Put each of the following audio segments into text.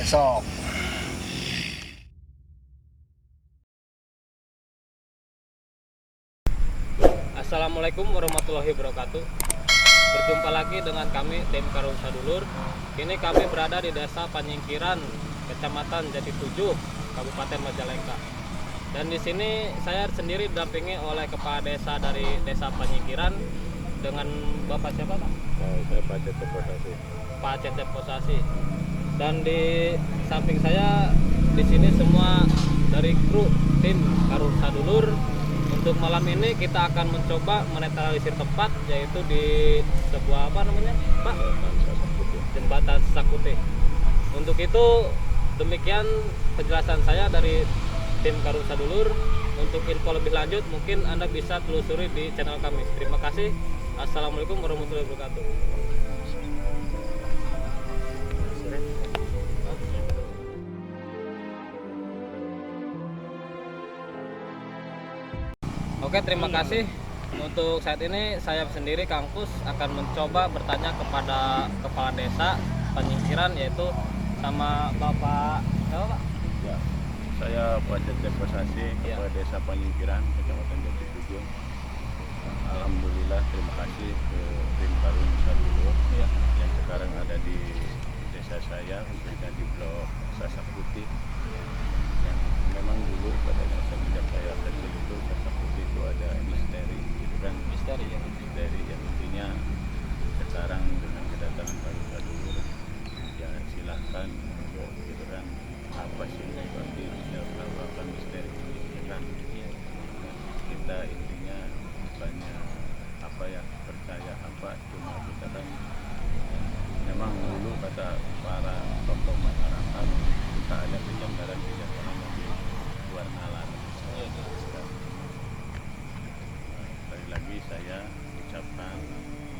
besok. Assalamualaikum warahmatullahi wabarakatuh. Berjumpa lagi dengan kami tim Karun Sadulur. Kini kami berada di Desa Panyingkiran, Kecamatan Jati Tujuh, Kabupaten Majalengka. Dan di sini saya sendiri didampingi oleh kepala desa dari Desa Panyingkiran dengan Bapak siapa, Pak? Saya Pak Cecep Posasi. Pak Cecep Posasi. Dan di samping saya di sini semua dari kru tim Karun Sadulur. Untuk malam ini kita akan mencoba menetralisir tempat, yaitu di sebuah apa namanya, Pak? Jembatan Sasak Putih. Untuk itu demikian penjelasan saya dari tim Karun Sadulur. Untuk info lebih lanjut mungkin Anda bisa telusuri di channel kami. Terima kasih. Assalamualaikum warahmatullahi wabarakatuh. Oke, terima kasih. Untuk saat ini saya sendiri Kang Kus akan mencoba bertanya kepada kepala desa Panyingkiran, yaitu sama Bapak siapa, Pak? Ya, saya Pak Cecep Posasi, Ya. Kepala Desa Panyingkiran, Kecamatan Jati Tujuh. Alhamdulillah, terima kasih ke tim Karun Sadulur Ya. yang sekarang ada di desa saya, khususnya di Blok Sasak Putih. Yang memang dulu pada sejak saya kecil itu Sasak Putih itu ada misteri, gitu kan? Misteri ya. Misteri yang intinya sekarang dengan kedatangan Karun Sadulur, ya silahkan, gitu kan? Apa sih berarti melakukan misteri ini, gitu kan? Kita intinya bukannya apa ya, percaya apa, cuma kita kan memang dulu kata para tokoh masyarakat kita ada kejanggalan yang di luar nalar. Sekali lagi saya ucapkan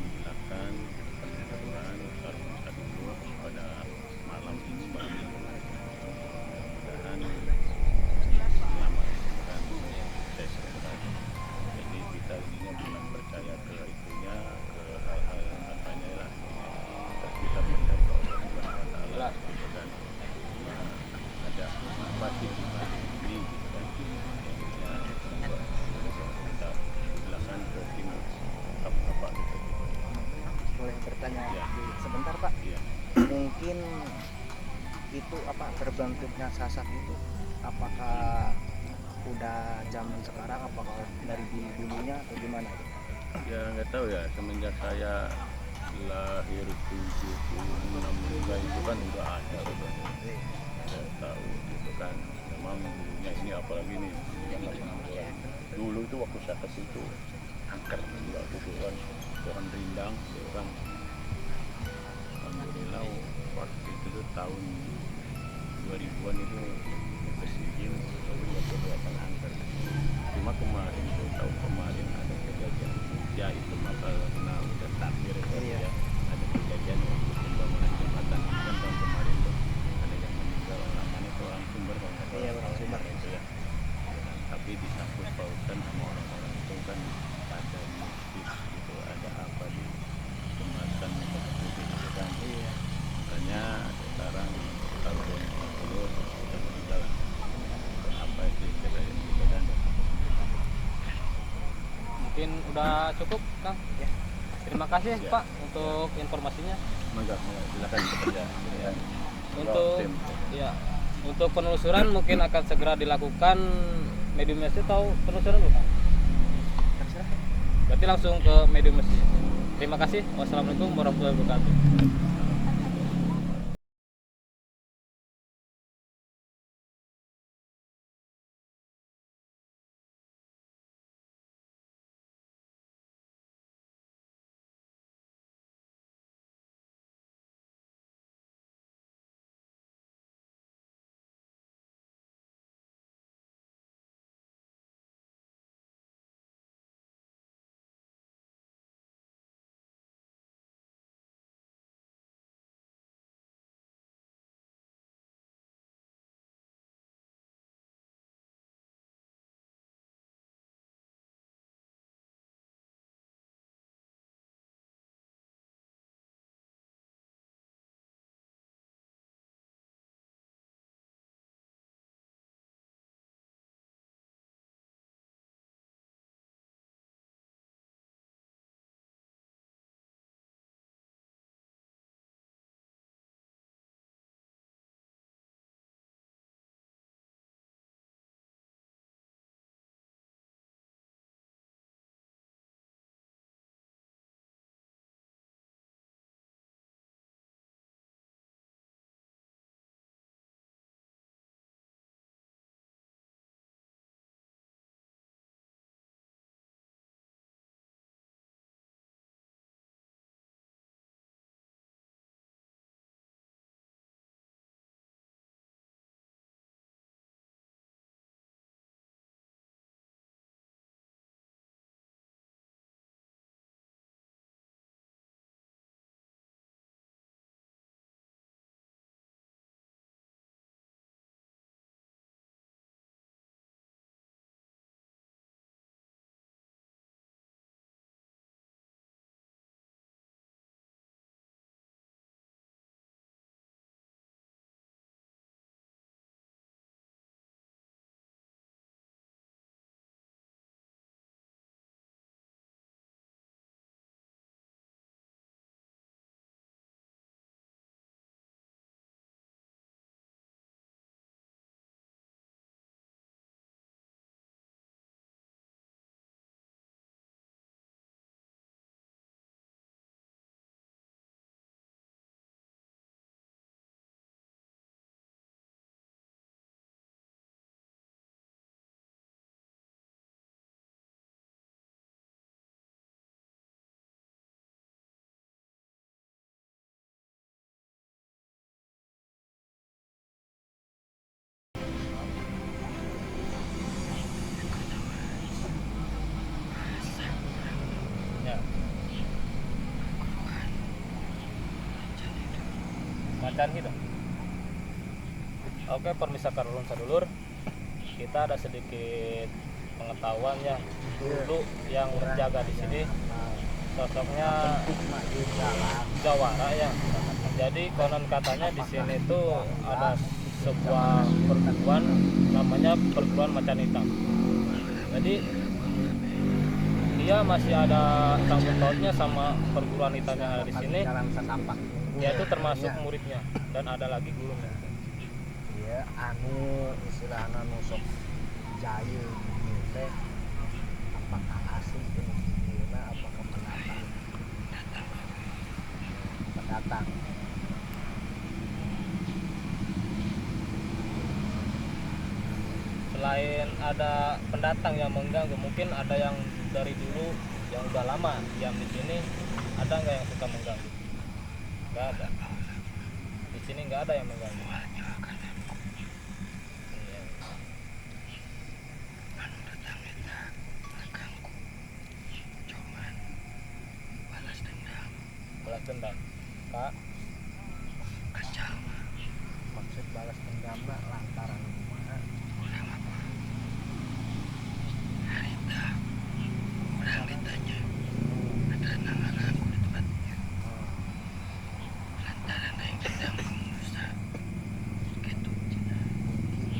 silakan penonton Karun Sadulur pada malam ini. Mudah-mudahan selamat kan sukses kan. Jadi kita ininya bukan percaya ke itunya, ke hal-hal yang katanya lah. Kita percaya ke Allah Subhanahu wa Ta'ala, gitu kan. Ada apa sih di balik ini, gitu kan. Ya, kita silakan ke tim apa gitu. Boleh bertanya Ya. sebentar, Pak? Iya. Mungkin itu apa berbentuknya sasak itu apakah udah zaman sekarang, apakah dari dulunya atau gimana? Ya nggak tahu ya, semenjak saya lahir 76 juga itu kan udah ada gitu. Saya tahu gitu kan, memang dulunya ini apalagi nih zaman dulu itu waktu saya kecil itu angker juga gitu kan, pohon rindang gitu kan. Alhamdulillah waktu itu tuh tahun 2000-an itu kesigin udah kelihatan angker. Cuma kemarin tuh tahun kemarin ada kejadian, ya itu mah kalau kena udah takdir kan, ya ada kejadian waktu pembangunan jembatan itu kan tahun kemarin tuh ada yang meninggal, namanya tuh orang Sumber kalau nggak salah. Iya, orang Sumber. Itu ya. Tapi disangkut pautkan sama orang-orang itu kan ada mistis gitu, ada apa di jembatan seperti itu kan. Makanya sekarang kalau yang dulu kita meninggal apa sih kira-kira gitu kan. Mungkin udah cukup, Kang. Ya. Terima kasih, Ya. Pak, untuk informasinya. Mangga, silakan bekerja. Ya. Untuk Tim. ya, untuk penelusuran mungkin akan segera dilakukan medium mesej atau penelusuran dulu, Kang? Berarti langsung ke medium mesej. Terima kasih. Wassalamualaikum warahmatullahi wabarakatuh. macan hidup. Oke, permisa karun sadulur, kita ada sedikit pengetahuan ya. Dulu yang menjaga di sini sosoknya jawara ya. Jadi konon katanya di sini tuh ada sebuah perguruan namanya perguruan macan hitam. Jadi dia masih ada sangkut pautnya sama perguruan hitam yang ada di sini. Dia itu termasuk muridnya dan ada lagi gurunya. Iya, anu istilahna nusok jail teh apakah asli jenisnya apakah pendatang. Selain ada pendatang yang mengganggu, mungkin ada yang dari dulu yang udah lama diam di sini, ada nggak yang suka mengganggu? Nggak ada. Di sini nggak ada yang mengganggu. Iya. Balas dendam. Kak, Maksud balas dendamna lantaran kumaha?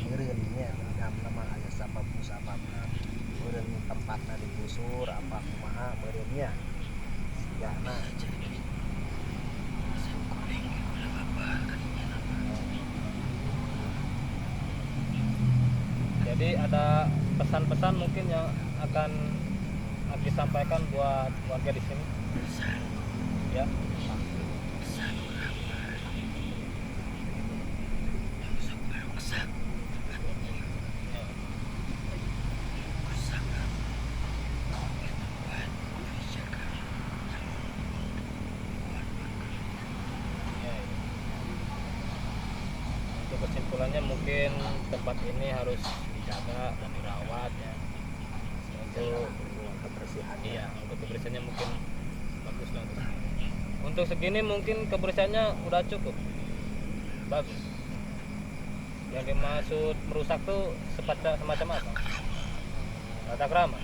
Meureunnya dendamna mah aya sabab-sababna. Meureun tempatna digusur apa kumaha meureunnya. Sigana jadi ada pesan-pesan mungkin yang akan Aki sampaikan buat warga di sini. Ya. Untuk kesimpulannya mungkin tempat ini harus dijaga dan dirawat ya. Untuk kebersihan. iya, untuk kebersihannya mungkin bagus lah. Untuk segini mungkin kebersihannya udah cukup. Bagus. Yang dimaksud merusak tuh semacam apa? Tata krama.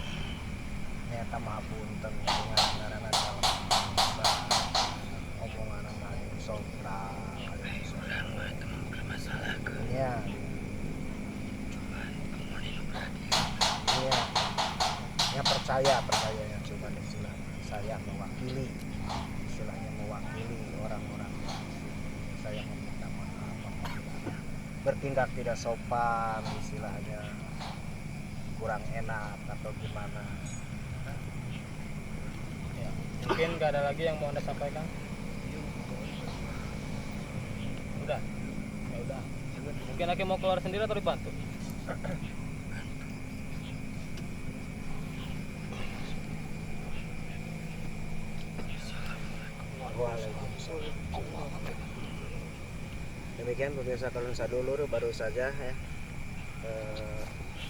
Nyata mahapunten dengan ngaranna jalan omongan anu sokra iya iya ya percaya yang cuma istilah saya mewakili istilahnya mewakili orang-orang saya meminta maaf apabila bertindak tidak sopan istilahnya kurang enak atau gimana. Ya. Mungkin gak ada lagi yang mau Anda sampaikan? Udah. Ya udah. Mungkin Aki mau keluar sendiri atau dibantu? Demikian pemirsa Kalun Sadulur, baru saja ya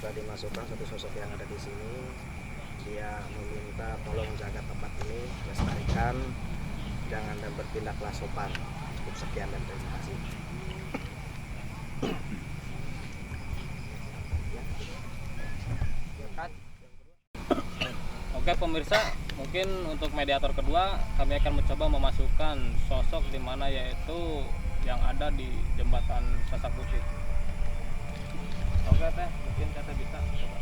sudah dimasukkan satu sosok yang ada di sini. Dia meminta tolong jaga tempat ini, lestarikan, jangan dan bertindaklah sopan. Cukup sekian dan terima kasih. Oke pemirsa, mungkin untuk mediator kedua kami akan mencoba memasukkan sosok di mana yaitu yang ada di jembatan Sasak Putih. Oke teh, mungkin kita bisa coba.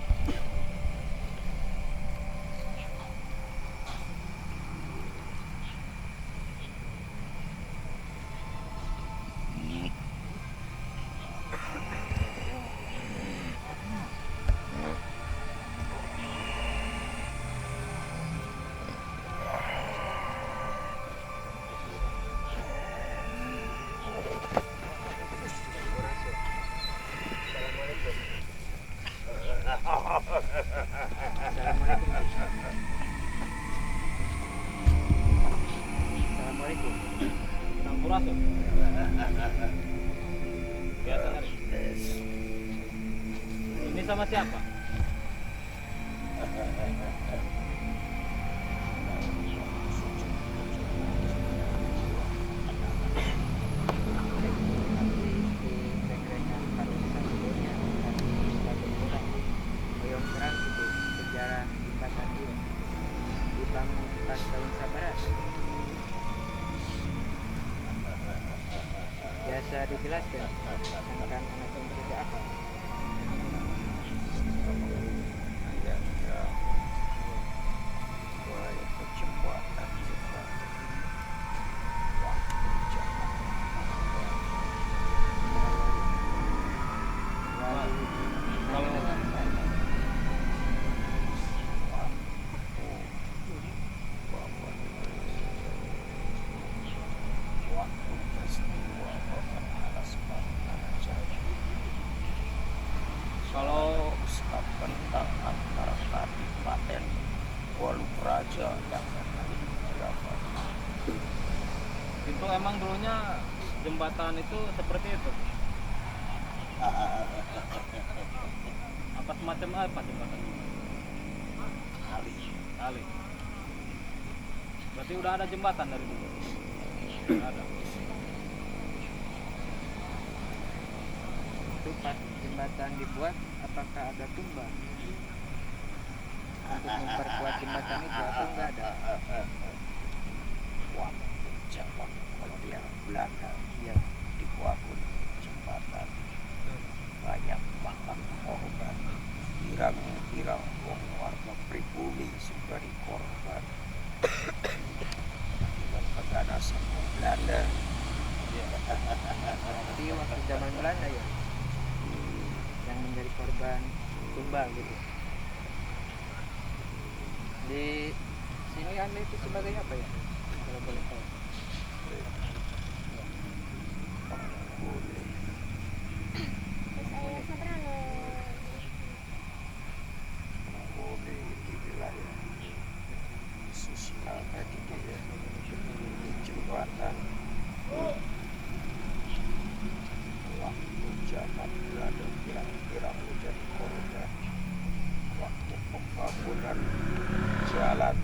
Assalamualaikum. Sampurasun. Biasa hari. Ini sama siapa? katanya jembatan itu seperti itu. Apa semacam apa jembatan? Kali. Berarti udah ada jembatan dari dulu. Udah ada. Itu pas jembatan dibuat, apakah ada tumbang untuk memperkuat jembatan itu atau enggak ada? Waktu zaman kolonial Belanda Iya. dibangun jembatan, banyak makan korban, pirang-pirang wong warga pribumi sudah dikorban akibat keganasan Belanda. Berarti waktu zaman Belanda ya yang menjadi korban tumbang gitu. Di sini Anda itu sebagai apa ya? Kalau boleh tahu. Penghuni di wilayah khususnya tadi dia di jembatan waktu zaman Belanda pirang-pirang menjadi korban waktu pembangunan jalan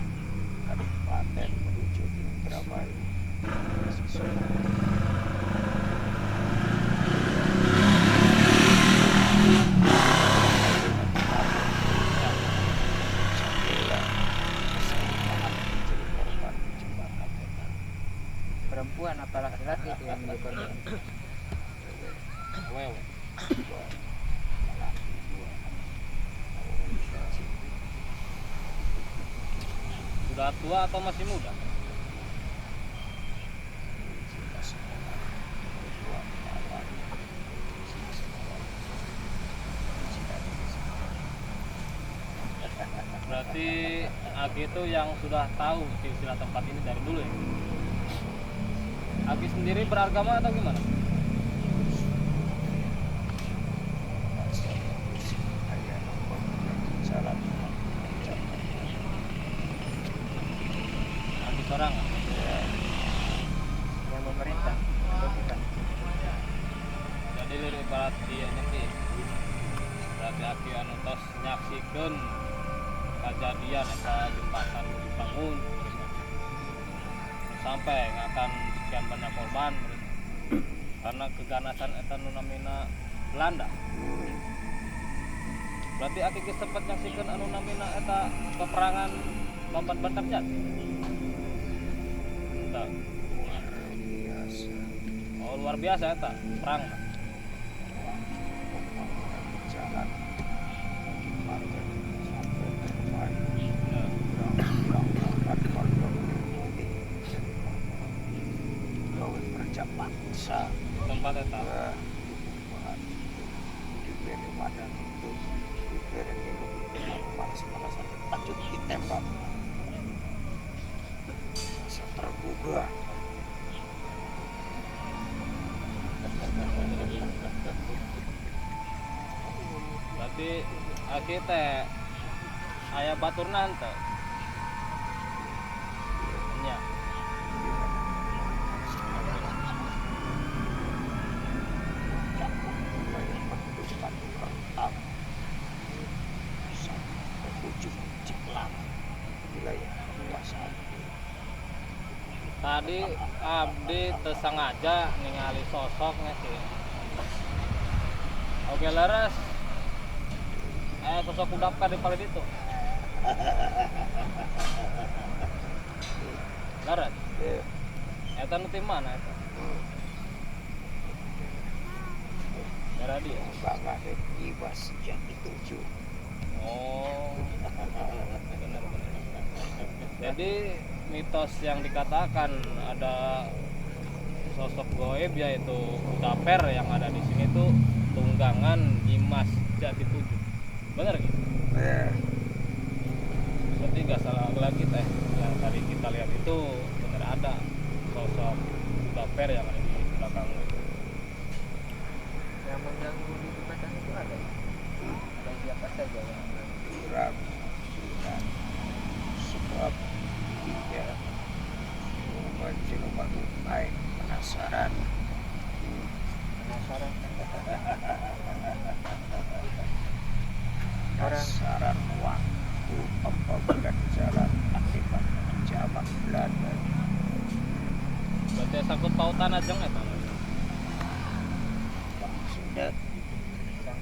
Kabupaten menuju Indramayu. Perempuan apa laki-laki itu yang menjadi korban? Wewe. Sudah tua atau masih muda? Berarti Aki itu yang sudah tahu silsilah tempat ini dari dulu ya? Aki sendiri beragama atau gimana? Aki seorang Yang memerintah atau bukan? jadi lirik ibarat dia nanti berarti Aki anu tos nyaksikan kejadian eta jembatan dibangun sampai akan sekian banyak korban karena keganasan eta nu namina Belanda. Berarti Aki geus sempat nyaksikan anu namina eta peperangan Babat Bantar Jati. Entah. biasa Oh luar biasa eta perang. jalan Kabupaten sampai Indramayu. Ya. Yang korban pribumi jadi korban gawe kerja paksa Tempat eta. diberi badan itu diberi minum panas-panasan lanjut ditembak masa tergugah. Berarti Aki teh aya baturna henteu. Nya. Tadi abdi teu sengaja ningali sosoknya sih. Oke leres. Sosok udapka di paling itu. Leres. Eta nu ti mana eta? Daerah dia. Banget ibas jati 7. Oh. Benar. Jadi mitos yang dikatakan ada sosok goib yaitu Udaper yang ada di sini tuh tunggangan Dimas Jati 7. Benar gitu? Berarti nggak salah lagi teh yang tadi kita lihat itu benar ada sosok Udaper yang ada di belakang itu. Yang mengganggu di jembatan itu ada? Dan siapa saja yang mengganggu? ragu dan sebab dia menjelma baik penasaran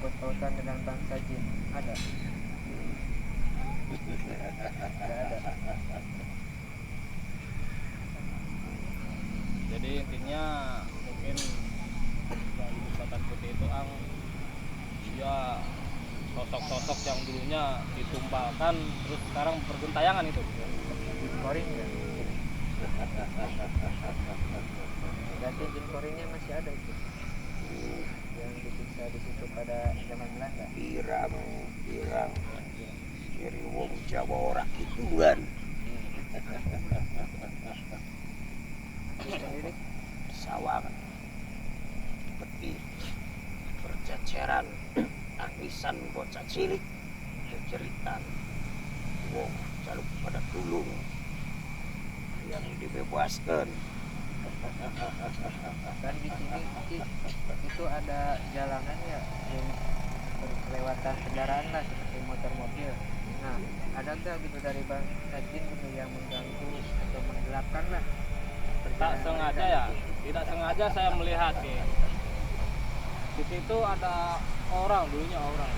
menyangkut pautan dengan bangsa jin? Ada? Tidak ada. Jadi intinya mungkin dari jembatan putih itu ya sosok-sosok yang dulunya ditumpalkan terus sekarang bergentayangan itu. Jin koring ya? Berarti jin koringnya masih ada itu? Yang disiksa di situ pada zaman Belanda? Pirang jadi wong Jawa ora kituan. Itu sendiri? Sawang peti berceceran tangisan bocah cilik ceritan wong jaluk pada tulung yang dibebaskan. Kan di sini itu ada jalanan ya yang berkelewatan kendaraan lah seperti motor mobil. Nah, ada nggak gitu dari bangsa jin gitu yang mengganggu atau menggelapkan lah? Tak sengaja ya, tidak sengaja saya melihat nih. Di situ ada orang, dulunya orang.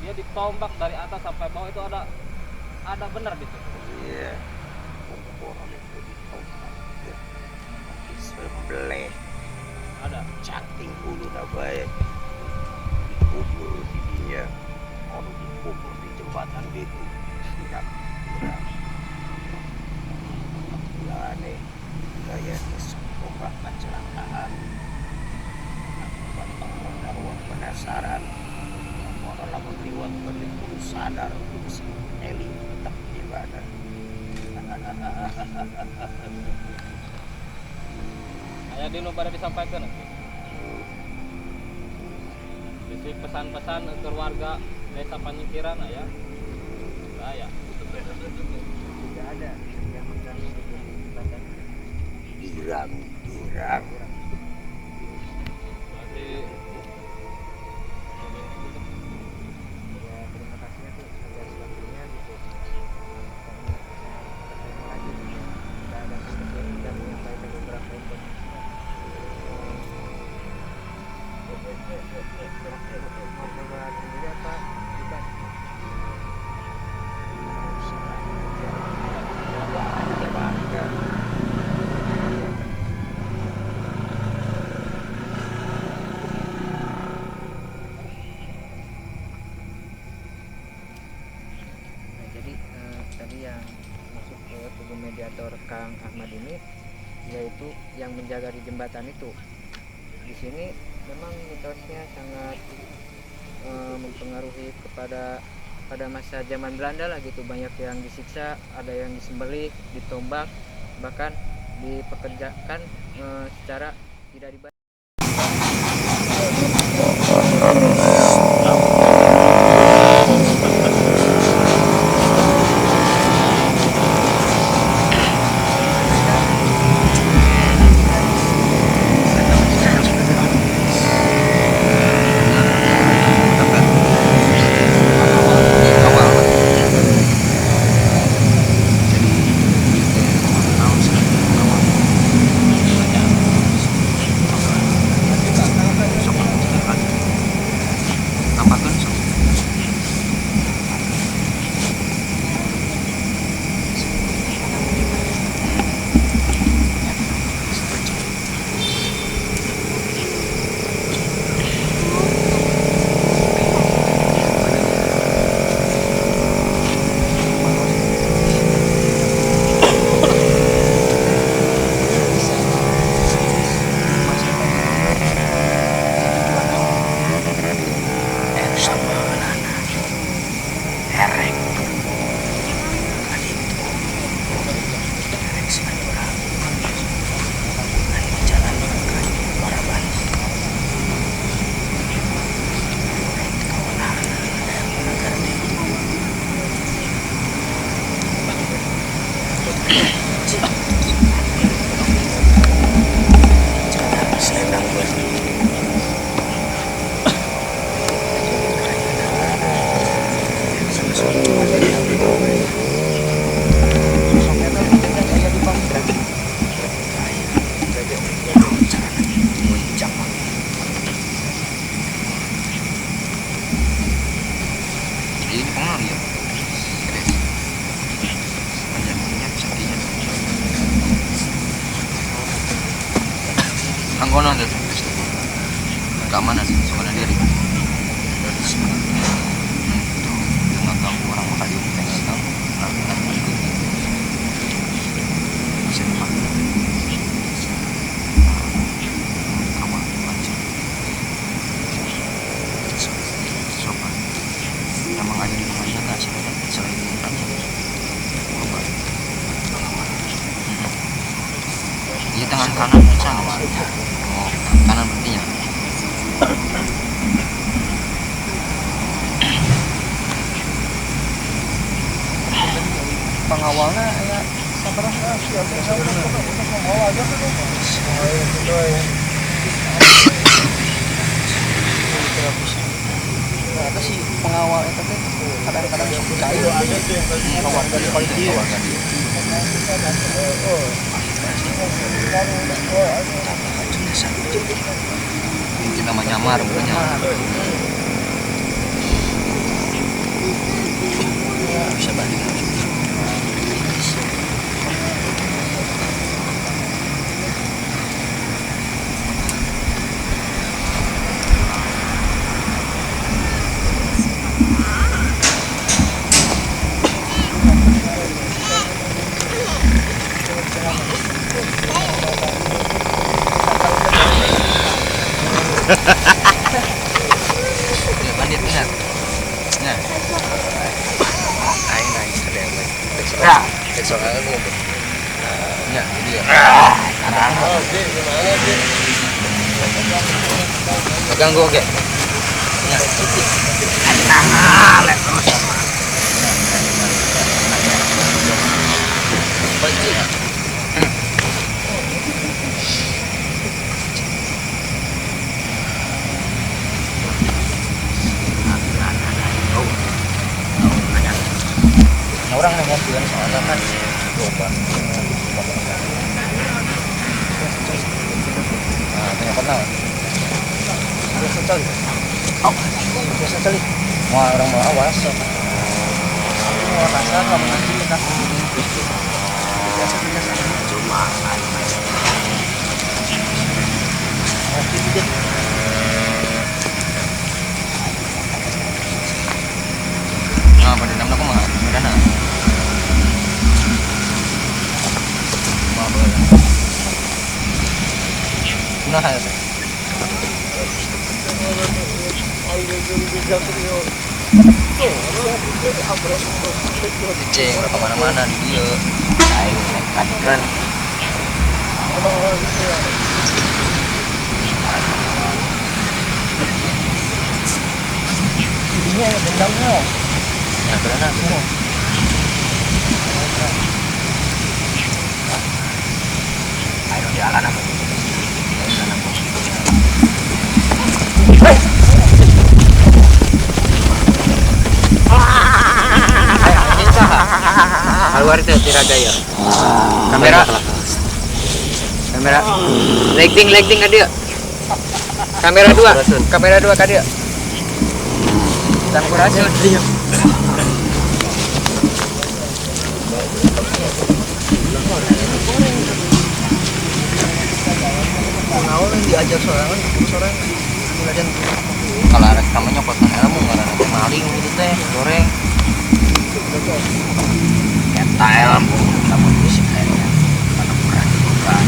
Dia ditombak dari atas sampai bawah itu ada benar di situ. Iya, orang itu ditombak, disembelih, Ada. cacing bulu baik, dikubur di dinya, orang dikubur di jembatan itu, tidak. Ya aneh, gaya kesombongan kecelakaan, akibat pengaruh penasaran, orang lamun liwat berlimpun sadar untuk eling tetap di mana. Ayah dulu pada disampaikan. Isi pesan-pesan ke warga desa Panyikiran ayah. Saya. Tidak ada yang mengganggu gitu di jembatan. Girang. Berarti Ya terima kasih ya tuh atas waktunya gitu. Ketemu lagi gitu. Kita ada kesempatan dan menyampaikan beberapa informasi. Mau membuat sendiri apa? Bukan. Nah, jadi tadi yang masuk ke tubuh mediator Kang Ahmad ini yaitu yang menjaga di jembatan itu. Di sini memang mitosnya sangat mempengaruhi pada masa zaman Belanda lah gitu, banyak yang disiksa, ada yang disembelih, ditombak, bahkan dipekerjakan secara tidak dibayar. konon tuh keamanan diri jangan ganggu orang makan di pengen tahu bisa dipakai kamar macam sopan emang ada di rumahnya nggak sih selain rumahnya di tangan kanan sana oh kanan berarti ya pengawalnya ya sabar apa sih pengawal itu teh kadang-kadang percaya kawan dari kualitas yang kita mah nyamar bisa balik ya bandit benar nah aing ada yang baik soalnya aku ya jadi ya ganggu oke ya orang yang mau bilang soalnya kan coba tanya kenal biasa kali mau orang mau awas mau rasa kamu nanti kita biasa cuma nah pada nama aku mah mana nah ya ceng udah kemana-mana di dia aing nekat kan ini ya dendamnya ya karena semua ayo di alam apa keluar itu Tiragaya kamera lighting ada kamera 2 kada sampurasun dia awal diajak sorangan kalau ada kamu nyokotan ilmu ngarana maling gitu teh goreng eta ilmu namun musik kayaknya mana kurang bukan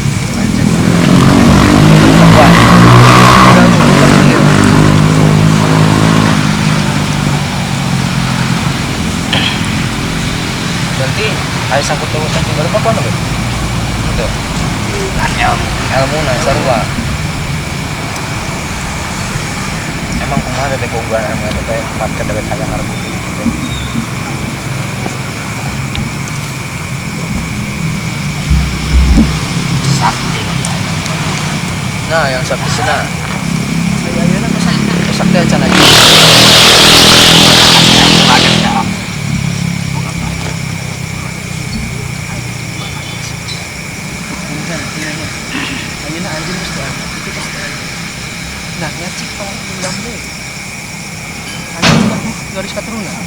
berarti ayah sangkut terusan tinggal apa kan gitu ilmu nah sarua emang kemarin ada keunggulan ilmu itu kayak market dari hayang harus sakti nah yang sakti sana ayo sakti aja lagi ayeuna anjeun geus teh itu geus teh nah nyacik tong dendam deui anjeun garis katurunan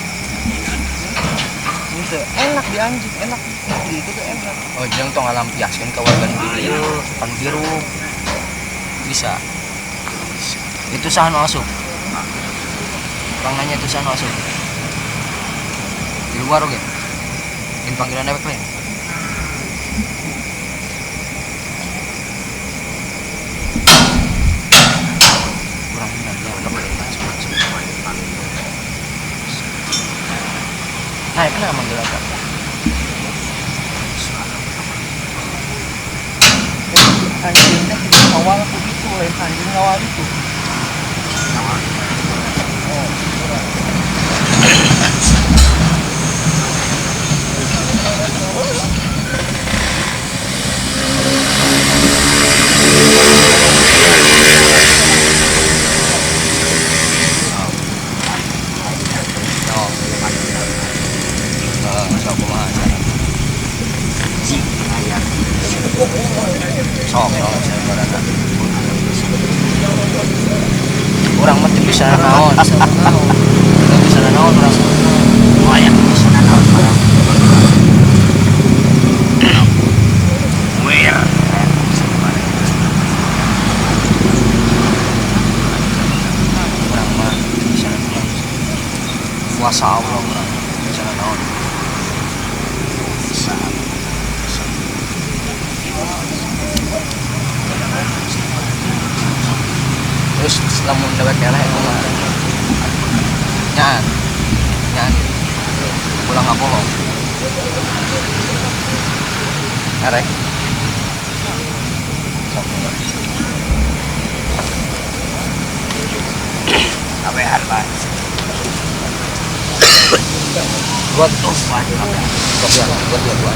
itu enak di anjing enak di itu tuh enak oh jeung tong ngalampiaskeun ka warga di dieu kan biru Bisa. Itu sahan masuk. Bang nanya itu sahan masuk. Di luar oke. Ini panggilan dewek lain. Kurang benar ya, udah boleh. Nah, kenapa manggil agak? Anjingnya kita awal aku itu, lain anjing awal itu. Oh, kurang. Orang mati bisa naon. Bisa naon orang. Oh ya bisa naon orang. Where? Orang mah bisa naon. Kuasa Allah orang bisa naon. Terus lamun dewek eleh itu mah nyan pulang Apollo arek kabehan Pak buat tuh Pak buat dua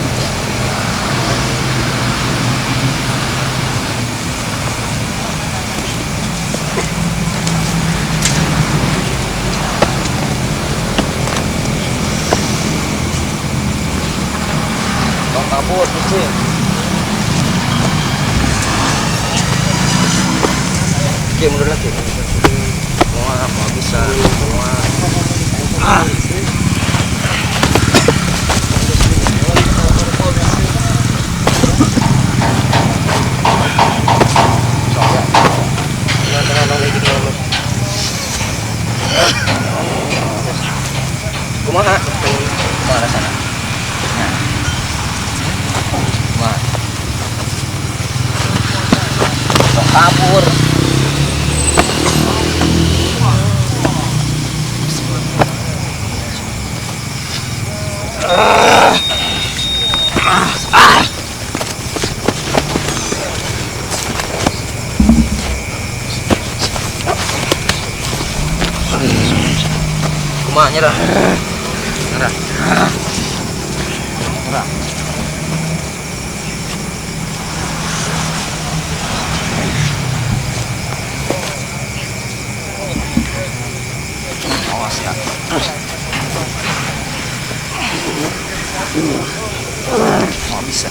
kabur kucing. Oke, mundur lagi. Mau bisa. Kumaha? Mana sana? Kabur. Kumaha nyerah. Nyerah. Nyerah. Awas ya. Oh bisa.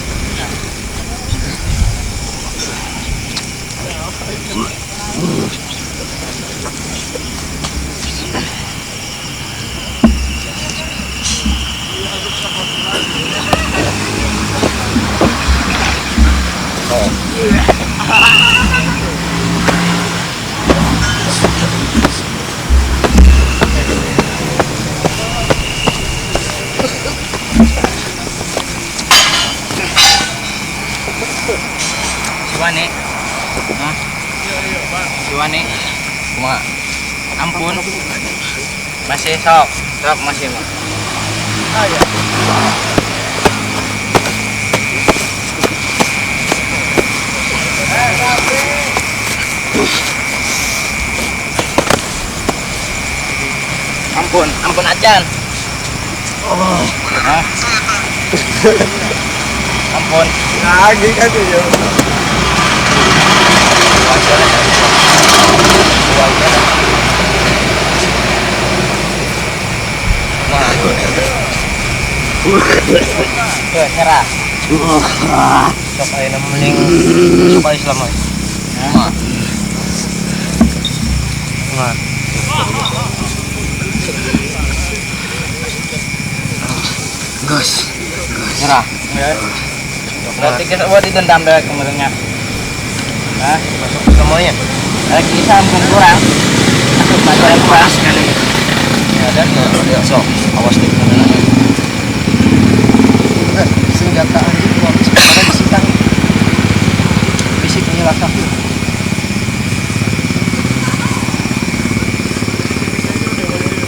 Siwane, Siwane, cuma ampun, masih sok masih mah. Ampun acan. Ampun. Lagi kan ya. Nyerah. Sok ayeuna mending sok Islam mah. Gus. Nyerah. Berarti kita buat didendam deh kemarinnya. Hah? Semuanya. Lagi sambung kurang. Masuk masuk yang kurang. Sekali. Ya dan Ya, sok. Awas di kanan. senjata anjing gua habis pada disita nih. Fisik menyelakap.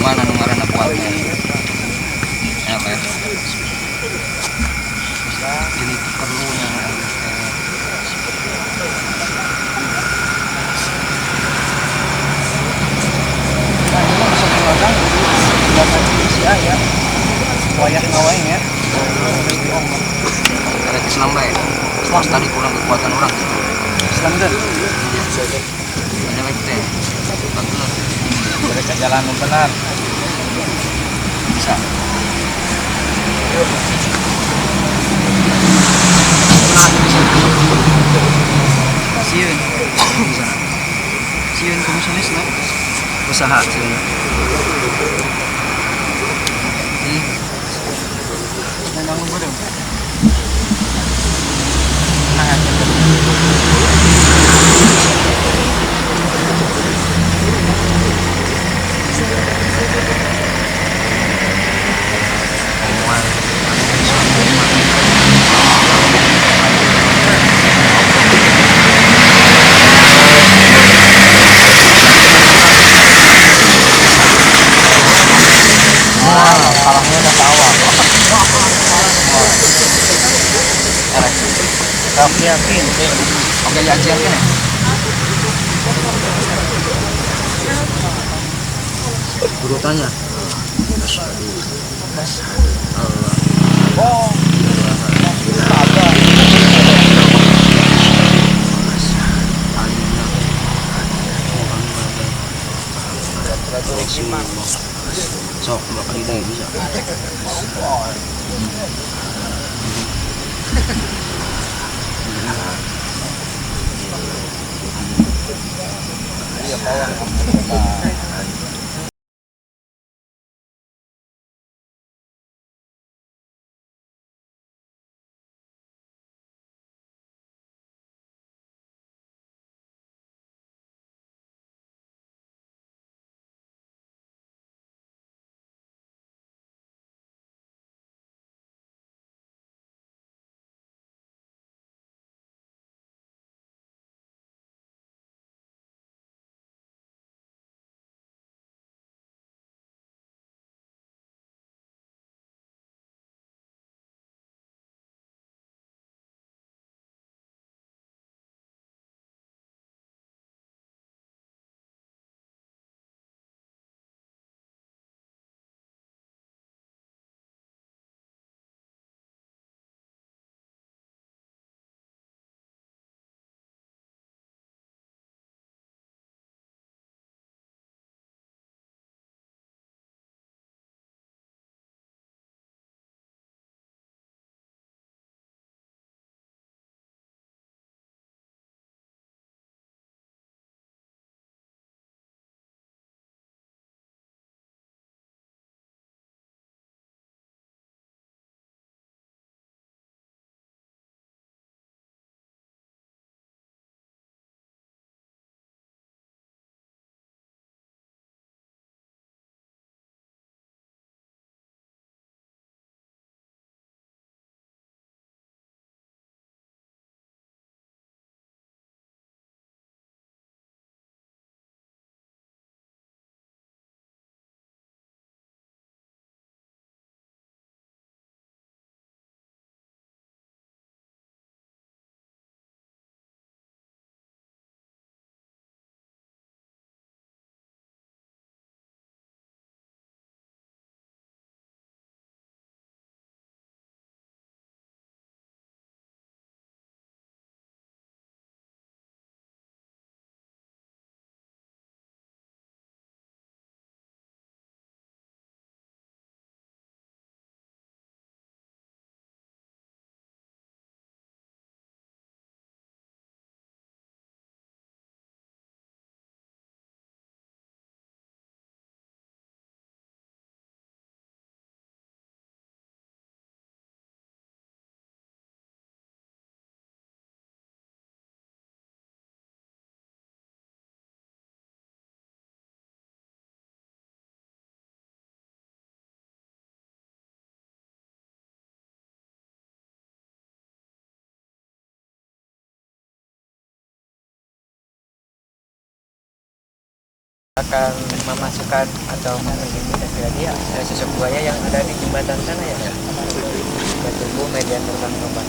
Mana ngaran kuatnya? Enak ya. Ini tuh perlu yang Nah, ini mah bisa dilakukan buatan Indonesia ya. Wayah ngawain ya. ada Islam baik. Mas tadi kurang kekuatan orang. Islam dan Ada lagi teh. Bantuan. mereka jalan yang benar. Bisa. Siun. Siun komisionis lah. Usaha sih. Ini Nandang lu dong. Nah, aja. Kalahnya udah tawa. Tapi yakin. oke ya ajar kan ya? Guru tanya. Allah. Sok, dua kali deh bisa. Iya, bawang. akan memasukkan atau mengidentifikasi lagi ya sosok buaya yang ada di jembatan sana ya. Kita tunggu media terbang korban.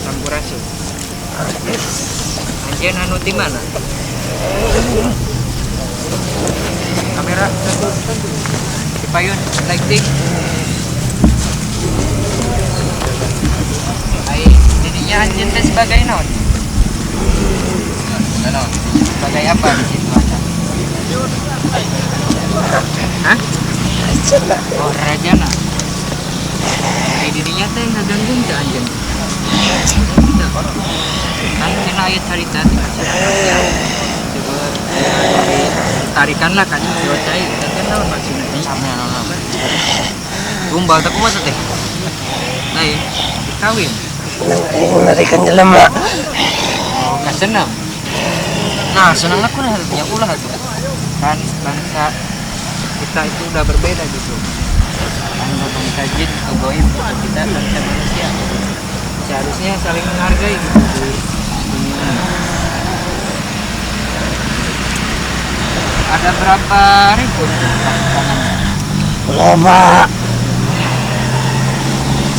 Sampurasun. Anjen anu di mana? Kamera satu. Dipayun lighting. Ai dirinya anjen teh sebagai naon? Naon? Sebagai apa di situ Anda? Hah? Oh, rajana. Ai dirinya teh ngagangguin ke anjen. Kan kena ayat cerita ya coba tarikanlah kan jauh cai kita kan naon maksudnya sama naon gumbal tak kuat teh lain kawin Narikan jelema. oh kasenam nah senang aku lah ya ulah tuh kan bangsa kita itu udah berbeda gitu kan bangsa jin atau goib kita bangsa manusia seharusnya saling menghargai gitu di dunia. Ada berapa ribu tangannya? Loma.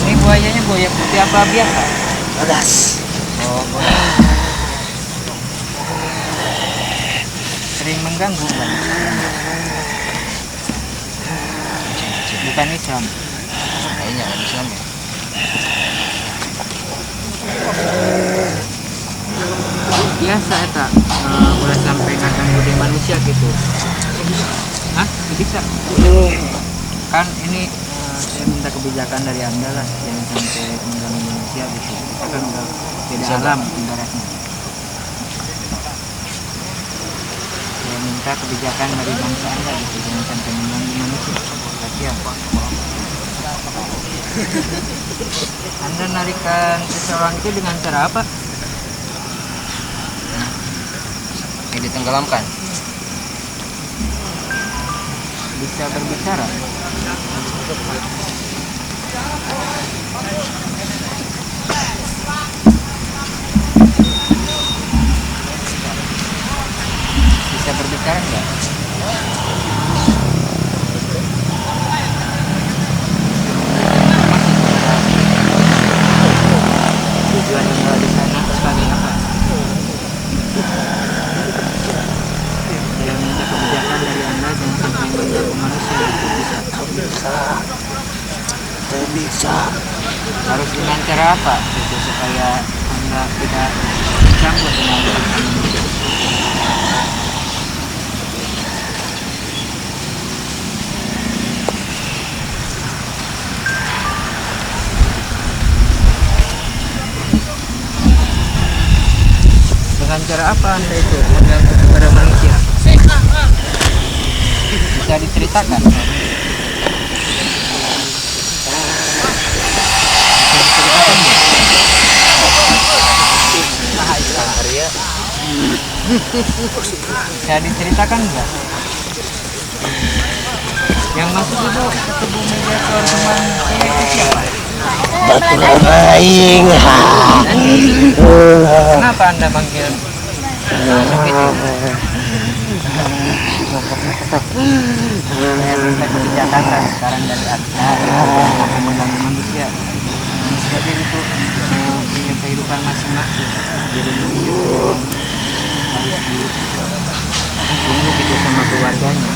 Ini buayanya buaya putih apa biasa? Pedas. Oh, buaya. Sering mengganggu kan? Bukan Islam. Kayaknya kan Islam ya. Biasa eta udah sampai ngaganggu di manusia gitu. Hah? Bisa? Kan ini saya minta kebijakan dari Anda lah, jangan sampai mengganggu manusia gitu. Kita kan udah beda alam ibaratnya. Saya minta kebijakan dari bangsa Anda gitu, jangan sampai mengganggu manusia. Kasihan. Anda narikan seseorang itu dengan cara apa? Yang ditenggelamkan. Bisa berbicara. Bisa berbicara enggak? Tujuan Anda di sana sebagai apa? Saya minta kebijakan dari Anda jangan sampai mengganggu manusia itu bisa. Harus dengan cara apa gitu supaya Anda tidak tercampur dengan manusia. Dengan cara apa Anda itu mengganggu kepada manusia? Bisa diceritakan? Bisa diceritakan enggak? Yang masuk itu ketemu mediator teman saya itu siapa? Baturan aing. Kenapa Anda manggil masuk itu? Saya minta kebijakan lah sekarang dari Anda yang mengganggu manusia. Sebagai itu punya kehidupan masing-masing. Jadi itu harus ditunggu gitu sama keluarganya.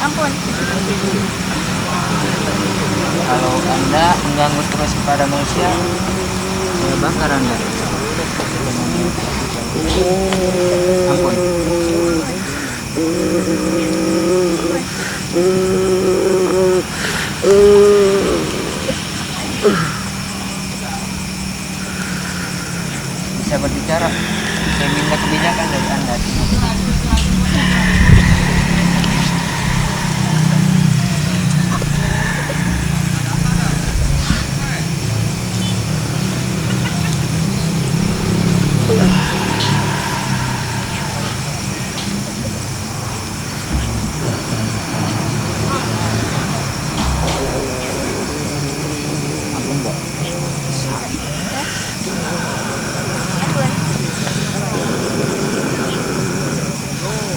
Ampun. Kalau Anda mengganggu terus kepada manusia, saya bakar Anda. Ampun. Bisa berbicara, saya minta kebijakan dari Anda.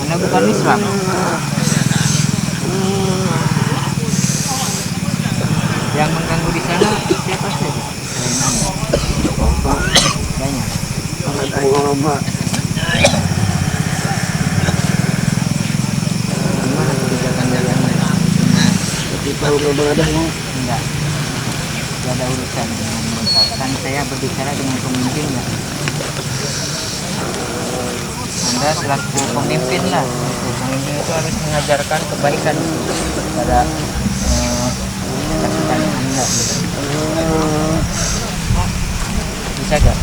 Anda bukan Islam. Yang mengganggu di sana siapa saja? Banyak. Gimana kebijakan dari Anda? Enggak. Tidak ada urusan dengan mereka. Kan saya berbicara dengan pemimpinnya. Anda selaku pemimpin lah, pemimpin itu harus mengajarkan kebaikan kepada pasukan Anda. Bisa gak?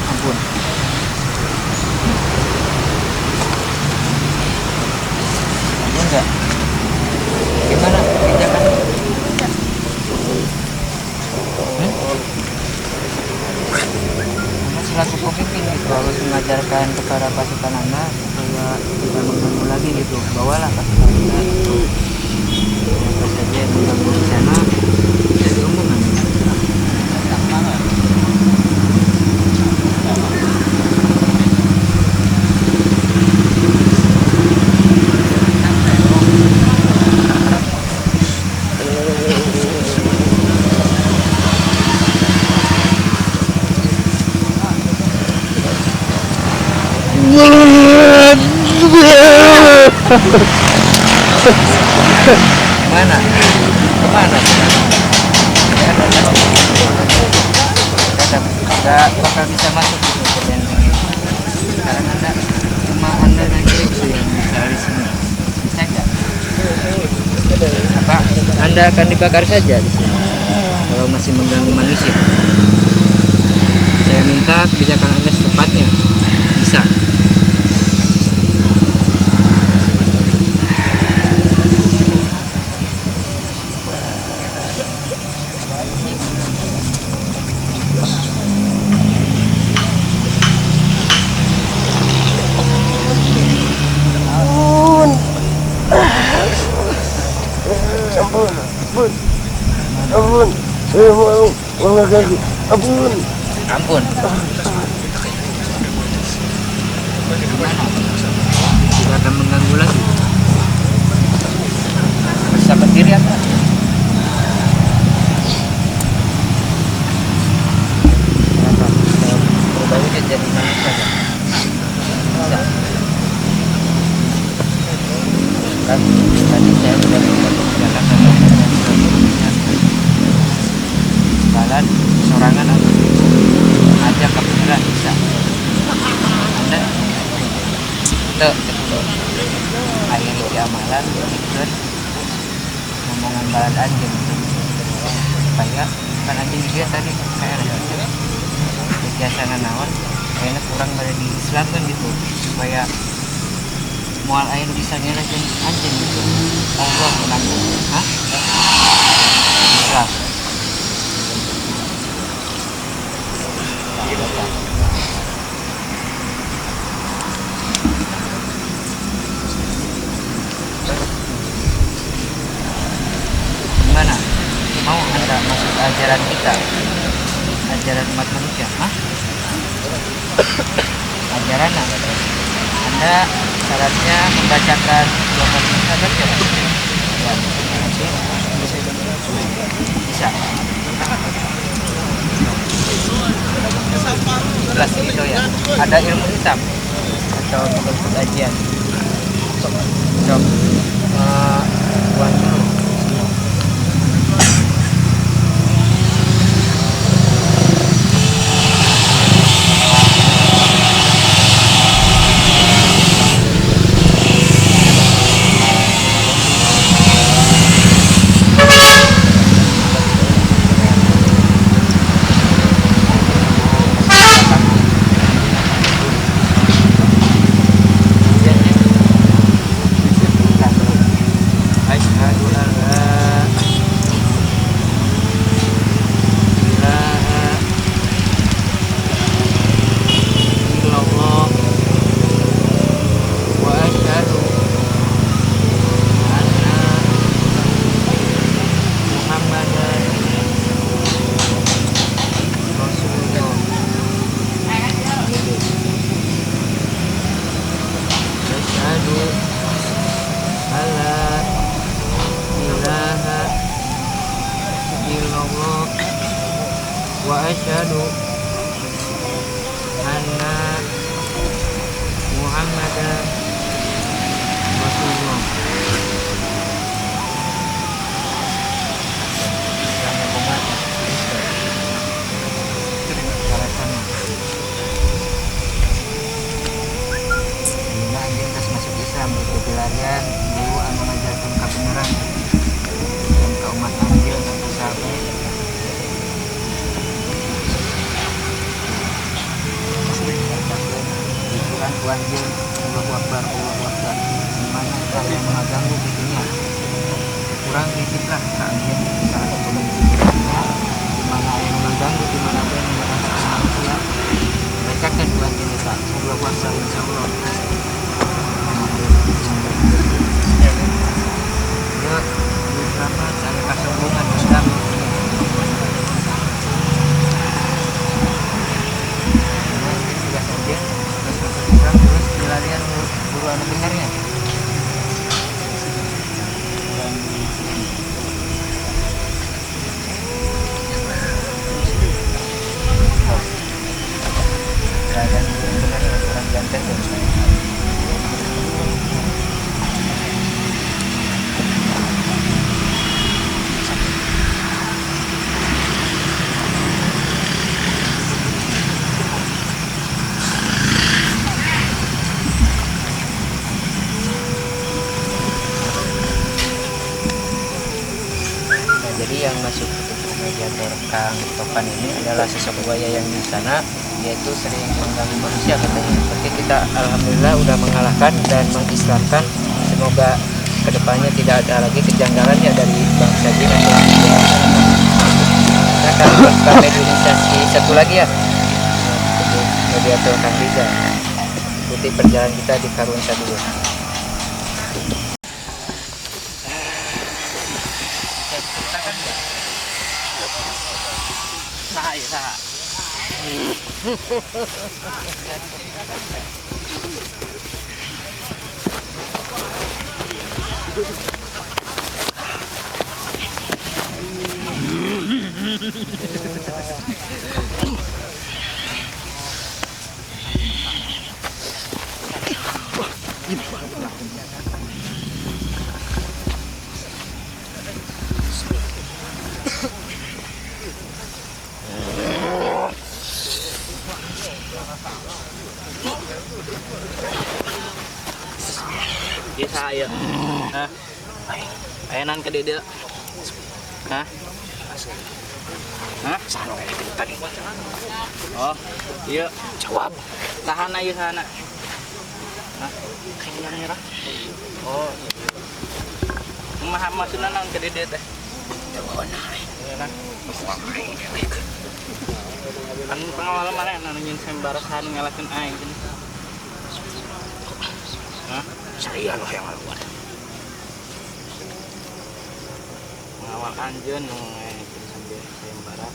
Ampun. Enggak. Gimana kebijakan? Anda selaku pemimpin gitu harus mengajarkan kepada pasukan Anda supaya tidak mengganggu lagi gitu. Bawalah pasukan Anda itu siapa saja yang mengganggu di sana bisa diumumkan. Mana? Kemana? Tidak bakal bisa masuk gitu. Sekarang Anda cuma Anda dan itu yang bisa di sini. Bisa nggak? Apa? Anda akan dibakar saja di sini kalau masih mengganggu manusia. Saya minta kebijakan Anda secepatnya. Bisa. Ampun. Tidak akan mengganggu lagi. Bisa berdiri apa? Berubah wujud jadi manusia. Bisa. Kan tadi saya sudah minta kebijakan jalan sorangan ajak ke pikiran bisa. Anda itu akhiri amalan ikut ngomongan balat anjing supaya kan anjing dia tadi kayak kebiasaan naon kayaknya kurang pada di Islam kan gitu supaya mual air bisa nilai anjing gitu. Allah menanggung. Hah? Islam. Gimana? Mau Anda masuk ajaran kita? Ajaran umat manusia? Hah? Ajaran apa? Anda syaratnya membacakan 2 kalimat syahadat ya? Ya, nanti bisa. Kelas itu ya. Ada ilmu hitam atau bentuk ajian. Sok. Buang dulu. wa asyhadu anna Muhammadan Rasulullah. Yang umat alasannya hingga anjing tas masuk Islam itu pelarian guru anu ngajarkan kebenaran dan ke umat anjing untuk sahabat Quran wanjil Allahu Akbar dimana kalian mengganggu bikinnya kurang titiplah kalian saat pemimpin dimana yang mengganggu dimana yang merasakan manusia mereka kan dua jenis Allahu Akbar insyaallah ya beberapa cara kesombongan Islam sudah saja terus pelarian guru anu benernya pelarian guru benernya kurang jantan yang masuk mediator Kang Topan ini adalah sosok buaya yang di sana yaitu sering mengganggu manusia katanya. Tapi kita alhamdulillah udah mengalahkan dan mengislamkan. Semoga kedepannya tidak ada lagi kejanggalannya dari bangsa jin atau kita akan melakukan mediasi satu lagi ya untuk mediator Kang Riza. Ikuti perjalanan kita di Karun Sadulu. Iya saya. Hah? Ayanan ke dede. Hah? Hah? Sana kayak gitu tadi. Oh, iya. Jawab. Tahan aja sana. Hah? Kayaknya nyerah. Oh. Maksudnya naon ke dede teh? Jawaban hari. Iya kan? Ini Kan pengalaman mana anu nyin sembarasan ngalakeun aing. Hah? saya loh yang lawan. Ngawal anjeun nu sambil sayembara.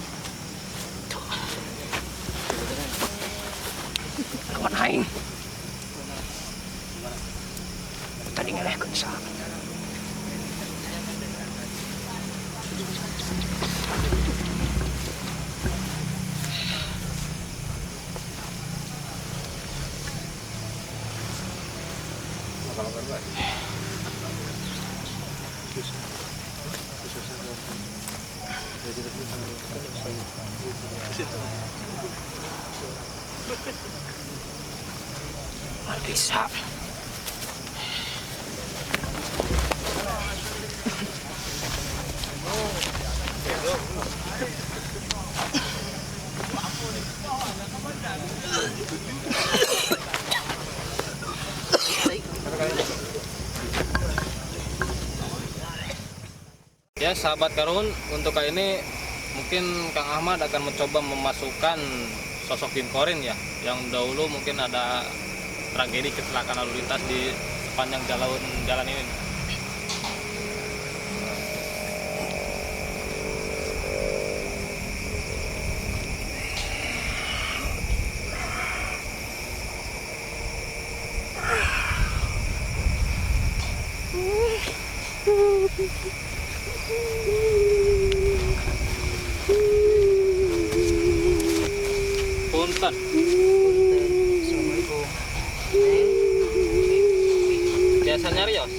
Lawan aing. Tadi ngelehkeun sana. Bisa. Ya sahabat Karun, untuk kali ini mungkin Kang Ahmad akan mencoba memasukkan sosok Jin Korin ya, yang dahulu mungkin ada tragedi kecelakaan lalu lintas di sepanjang jalan ini. punten. Assalamualaikum. Biasa nyarios.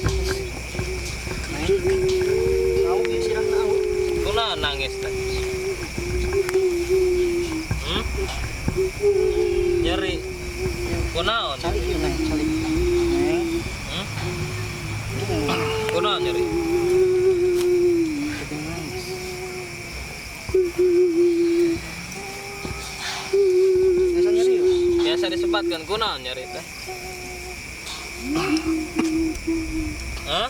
Tahu ya sirah tahu. Kunaon nangis teh? Nyeri. Kunaon? Calik yuk neng, calik. Neng. Kunaon nyeri? Keting nangis. Biasa nyari yuk. Biasa disebatkan kunaon nyeri teh? Hah?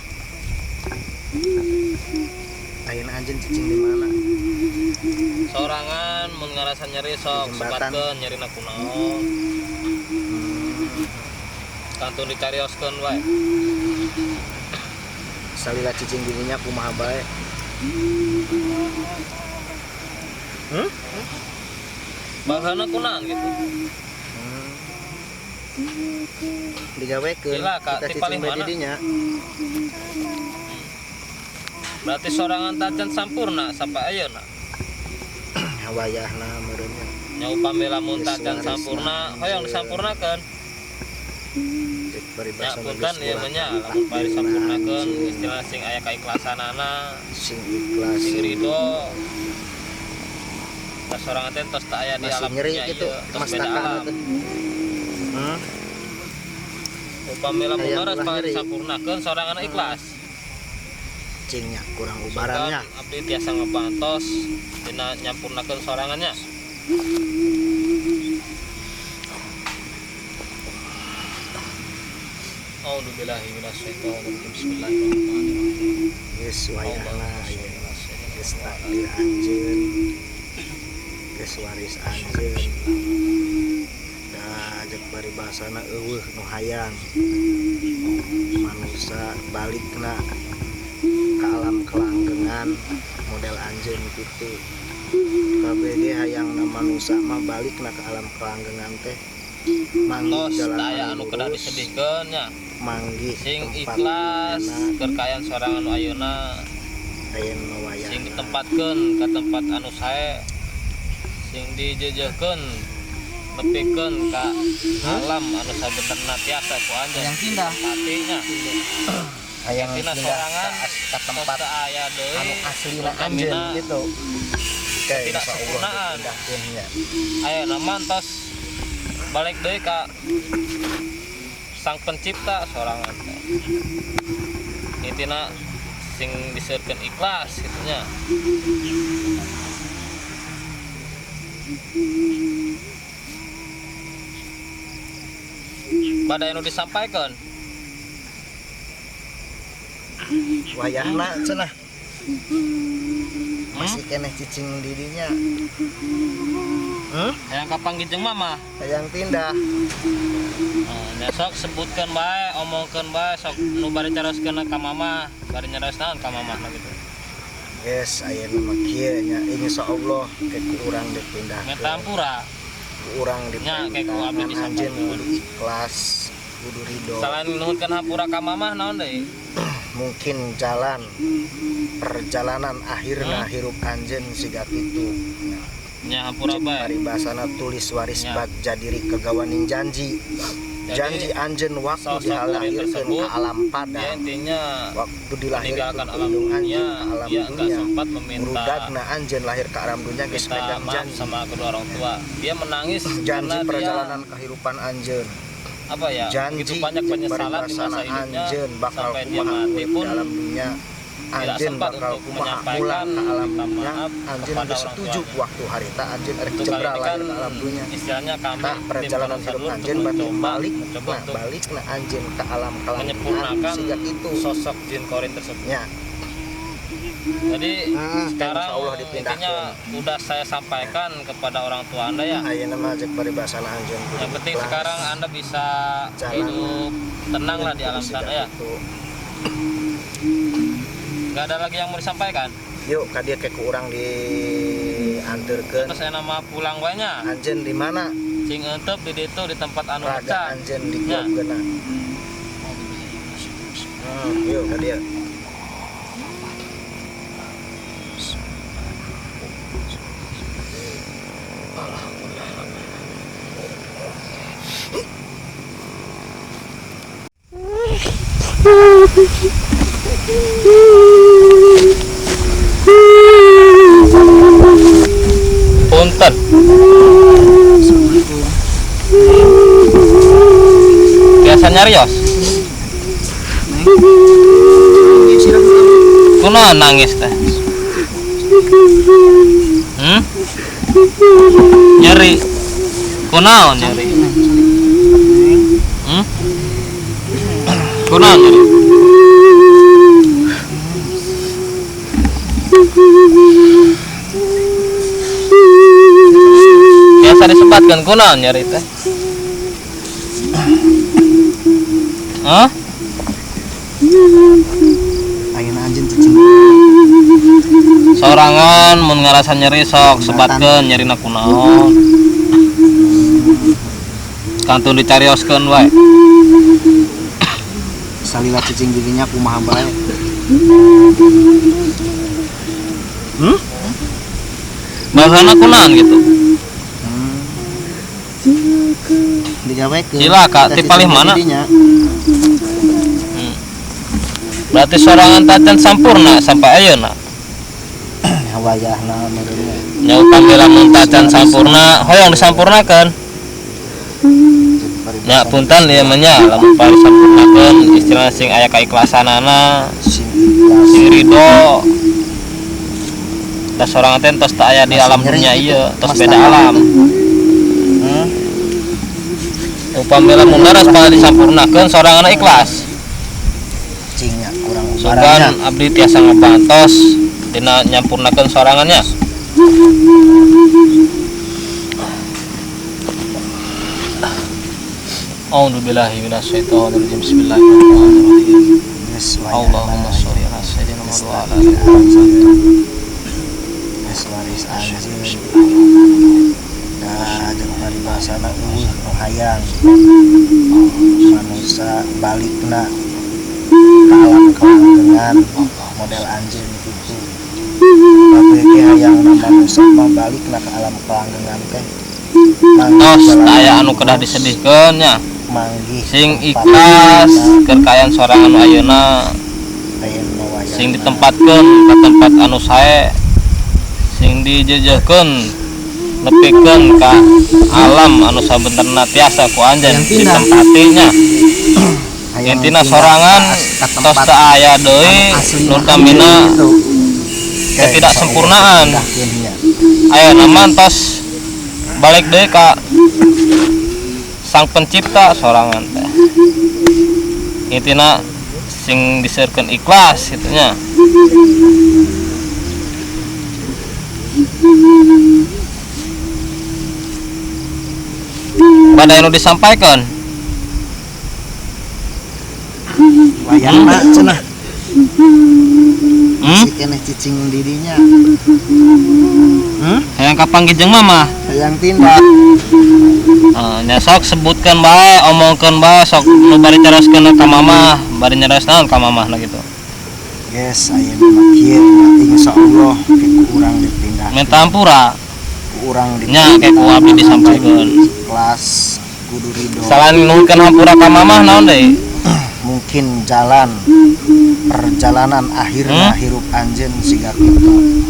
Ayeuna anjeun cicing di mana? Sorangan mun ngarasa nyeri sok Di jembatan. sebatkeun nyerina kunaon. Kantun dicarioskeun wae. Salila cicing dirinya kumaha bae. Bahana kunaon gitu. Digawekeun Gila, Kak, kita ti paling cicing bae mana? didinya. Berarti sorangan tacan sampurna sampai ayeuna. Wayahna meureunnya. Nya upami lamun Geus tacan waris sampurna, na hoyong anjeun. disampurnakeun. Cek Ya paribasa punten geus ieu ulah mah nya ditakdirna lamun bari sampurnakeun anjeun. istilah sing aya kaikhlasanana, Sing ikhlas. sing ridho. Da sorangan teh tos teu aya di Masih alam nyeri dunia gitu ieu, tos beda mastakan alam. teh. Upami lamun Aya ngaras ulah bari nyeri. sampurnakeun sorangan ikhlas. Cingnya kurang ubarannya. Sugan abdi tiasa ngabantos dina nyampurnakeun sorangannya. A'udzubillahi minasyaitonirrajim. Bismillahirrahmanirrahim. Geus wayahna aya. Geus takdir anjeun. Geus waris anjeun. Da jeung paribasana eueuh nu hayang. Manusia balikna ka alam kelanggengan model anjeun kitu. Kabeh ge hayangna manusia mah balikna ka alam kelanggengan teh. Manggih Tos jalan aya anu kedah lurus, disedihkeun nya. manggih Sing tempat ikhlas enak, kerkayaan sorangan anu ayeuna, aya nu wayahna. sing ditempatkeun ka tempat anu sae, sing dijejehkeun nepikeun ka alam anu sabenerna tiasa ku anjeun. Yang pindah. Patinya. Hayang Tina pindah sorangan ka tempat tos aya deui anu aslina utamina anjeun gitu. Kayak ketidaksempurnaan. dipindahkeun nya. Ayeuna mah tos balik deui ka Sang Pencipta sorangan teh. Intina sing diseukeun ikhlas kitu nya. Badai anu disampaikan Wayahna cenah. Masih keneh cicing didinya. yang kapan jeung mama. Hayang pindah. Nya sok sebutkeun bae, omongkeun bae sok nu bari caroskeun ka mama, bari nyarosnaon ka mama gitu. Yes, ayeuna mah kieu nya insyaallah ke urang dipindah. Minta ampura. Urang Nya, kayak ku dipindah. abdi Anjeun disampaikan. kudu ikhlas, kudu ridho. Selain nuhunkeun hampura ka mama naon deui? Mungkin jalan perjalanan akhirna hirup anjeun siga kitu. Nya hampura bae. Paribasana tulis waris Ya. bagja diri kegawaning janji. Jadi, Janji anjeun waktu sosok murid dilahirkeun tersebut, ka alam Dia padang. intinya Waktu dilahirkeun meninggalkan ku alam indung anjeun dunia, ka alam dia enggak dunia. sempat meminta Murudagna anjeun lahir ke alam dunia geus minta megang maaf janji. sama kedua orang tua. Dia menangis Janji karena perjalanan kehidupan anjeun. dia apa ya? Janji Begitu banyak penyesalan di paribasana masa hidupnya anjeun bakal sampai dia kumaha mati urip pun di alam dunia. tidak Anjeun sempat bakal untuk kumaha menyampaikan pulang ke alam minta dunia. maaf Anjeun kepada geus orang setuju tuanya. waktu harita anjeun erek Untuk kali cebra ini lahir kan ke alam dunia. istilahnya kami Nah, perjalanan tim hidup Karusadulur anjeun berarti mencoba balik na anjeun ke alam menyempurnakan kelanggengan siga kitu. sosok jin korin tersebut. Nya, Jadi sekarang insyaallah dipindahkeun. intinya udah saya sampaikan kepada orang tua Anda ya. ayeuna mah cek paribasana anjeun kudu Yang penting ikhlas. sekarang Anda bisa Jalan. hidup tenang lah di alam Siga sana ya. kitu. Gak ada lagi yang mau disampaikan. Yuk ka dieu ke ku urang dianterkeun. Terus saya nama pulang wae nya. Anjeun di mana? Cing entep di ditu di tempat anu Raga pecah. anjeun di Ya. klubkeuna. Yuk ka dieu. Punten. Biasa nyarios. Kunaon nangis teh? Nyeri. Kunaon nyeri? Kunaon nyeri? Biasa disempatkan kunaon nyeri teh? Hah? Ayeuna anjeun cicing Sorangan mun ngarasa nyeri sok sebatkeun nyerina kunaon. Kantun dicarioskeun wae. salila cicing dirinya kumaha bae. Bahasana kunaon gitu. Digawekeun. Cilaka, ti palih mana? Berarti sorangan tacan sampurna sampai ayeuna. Wayahna meureunna. Nya upami lamun tacan sampurna, hoyong disampurnakeun. Nya punten ieu mah nya lamun pari sampurnakeun istilahna sing aya kaikhlasanana, sing ridho. Da sorangan teh tos teu aya di alam dunya ieu, tos beda alam. Upami lamun laras pala disampurnakeun soranganna ikhlas. Cingnya kurang Sugan ubaranya. abdi tiasa ngabantos dina nyampurnakeun sorangannya. A'udzubillahi minasyaitonirrajim. Bismillahirrahmanirrahim. Allahumma sholli ala sayyidina Muhammad wa ala alihi. Waris anjeun. Da jeung paribasana eueuh nu hayang. Manusia balikna ka alam kelanggengan model anjeun kitu. Tapi ge hayang manusia mah balikna ka alam kelanggengan teh. Tos aya anu kedah disedihkeun nya. Manggih Sing ikhlas keur kaayaan sorangan nu ayeuna, sing ditempatkeun ka tempat anu sae, sing dijejehkeun nepikeun ka alam anu sabenerna tiasa ku anjeun ditempatinya. Intina sorangan tos teu aya deui nu tamina ketidaksempurnaan. Ayeuna mah tos balik deui ka Sang Pencipta sorangan teh. Intina sing diseureurkeun ikhlas kitu nya. Badai nu disampaikan. Wayahna cenah. Si keneh cicing dirinya. Hayang kapanggih jeung mama. Hayang tindak. Nya sok sebutkeun bae, omongkeun bae sok nu bari caroskeun ka mama, bari nyeres naon ka mamahna gitu. Yes, ayeuna mah kieu insyaallah ke urang dipindah. Minta ampura. Urang Nya ke ku abdi disampaikan. Kelas kudu ridho. Selain nuhunkeun hampura ka mamah naon deui? Mungkin jalan perjalanan akhirna hirup anjeun siga kitu.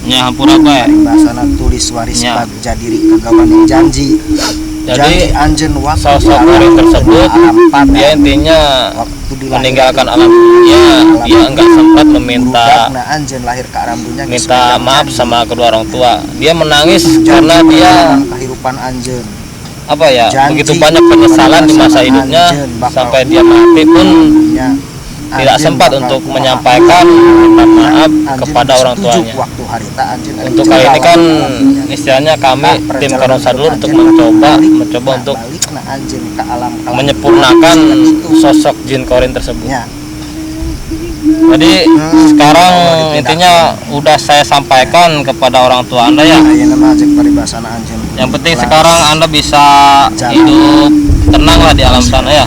Nya hampura bae. Bahasana tulis waris Nya. bagja diri kagawane janji. Jadi anjeun waktu sosok murid tersebut dia intinya meninggalkan alam dunia, dia enggak sempat meminta anjeun lahir ke alam dunia minta maaf sama kedua orang tua. Dia menangis karena dia kehidupan anjeun. apa ya, begitu banyak penyesalan di masa hidupnya sampai dia mati pun tidak sempat untuk menyampaikan minta maaf kepada orang tuanya. Untuk kali ini kan istilahnya kami tim Karun Sadulur untuk mencoba untuk menyempurnakan sosok Jin Korin tersebut. Jadi sekarang intinya udah saya sampaikan kepada orang tua Anda ya. Yang penting sekarang Anda bisa hidup tenang lah di alam sana ya.